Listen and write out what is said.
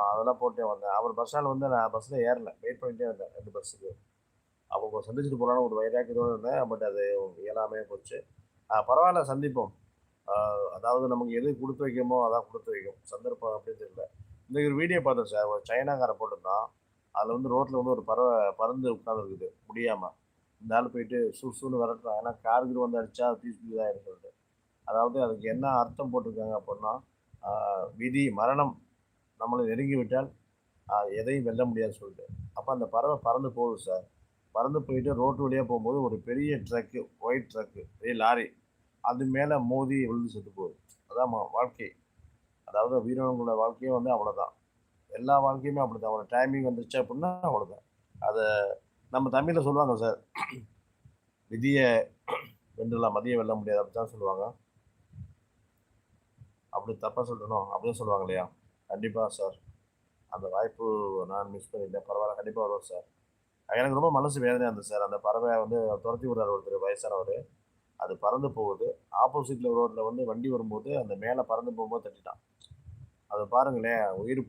அதெல்லாம் போட்டே வந்தேன். அவர் பஸ் ஸ்டாண்ட் வந்து நான் பஸ்ஸில் ஏறல. வெயிட் பண்ணிட்டே இருந்தேன் 2 பஸ்ஸுக்கு. அவங்க சந்திச்சுட்டு போகலான்னு ஒரு வைராக்கியத்தோடு இருந்தேன். பட் அது இயலாமையே போச்சு. பரவாயில்ல சந்திப்போம். ஆ அதாவது நமக்கு எது குடுத்து வைக்குமோ, அதான் குடுத்து வைக்கும். சந்தர்ப்பம் அப்படின்னு தெரியல. இன்னைக்கு ஒரு வீடியோ பார்த்தேன் சார். ஒரு சைனாக்காரன் போட்டிருந்தான். அதில வந்து ரோட்ல வந்து ஒரு பறவை பறந்து உட்கார்ந்துருக்குது முடியாம. இந்த ஆள் போயிட்டு சுன்னு விரட்டுறான். ஏன்னா கார் கீர் வந்து அடிச்சா பீஸ் பீஸ் ஆயிரும் சொல்லிட்டு. அதாவது அதுக்கு என்ன அர்த்தம் போட்டிருக்காங்க அப்படின்னா, ஆ விதி மரணம் நம்மளை நெருங்கி விட்டால் எதையும் வெல்ல முடியாதுன்னு சொல்லிட்டு. அப்ப அந்த பறவை பறந்து போகுது சார். பறந்து போயிட்டு ரோட்டு வழியா போம்போது ஒரு பெரிய ட்ரக்கு, ஒயிட் ட்ரக்கு, பெரிய லாரி. அது மேல மோதி விழுந்து செத்து போகுது. அதான் வாழ்க்கை. அதாவது உயிரினங்களோட வாழ்க்கையும் வந்து அவ்வளோதான். எல்லா வாழ்க்கையுமே அப்படிதான். ஒரு டைமிங் வந்துருச்சு அப்படின்னா அவ்வளோதான். அத நம்ம தமிழ்ல சொல்லுவாங்க சார். "விதிய வென்றலாம், மதிய வெல்ல முடியாது." அப்படித்தான் சொல்லுவாங்க. அப்படி தப்பா சொல்ட்டனோ? அப்படியும் சொல்லுவாங்க இல்லையா? கண்டிப்பா சார். அந்த வாய்ப்பு நான் மிஸ் பண்ணிட்டேன். பரவால்ல. கண்டிப்பா வருவேன் சார். எனக்கு ரொம்ப மனசு வேதனையா இருந்தது சார். அந்த பறவைய வந்து தொரத்தி விடுறாரு ஒருத்தர் வயசானவரு. அது பறந்து போகுது. ஆப்போசிட்ல ரோட்ல வந்து வண்டி வரும்போது, அந்த மேல பறந்து போகும்போது தட்டிட்டான். அத பாருங்களேன்! உயிர்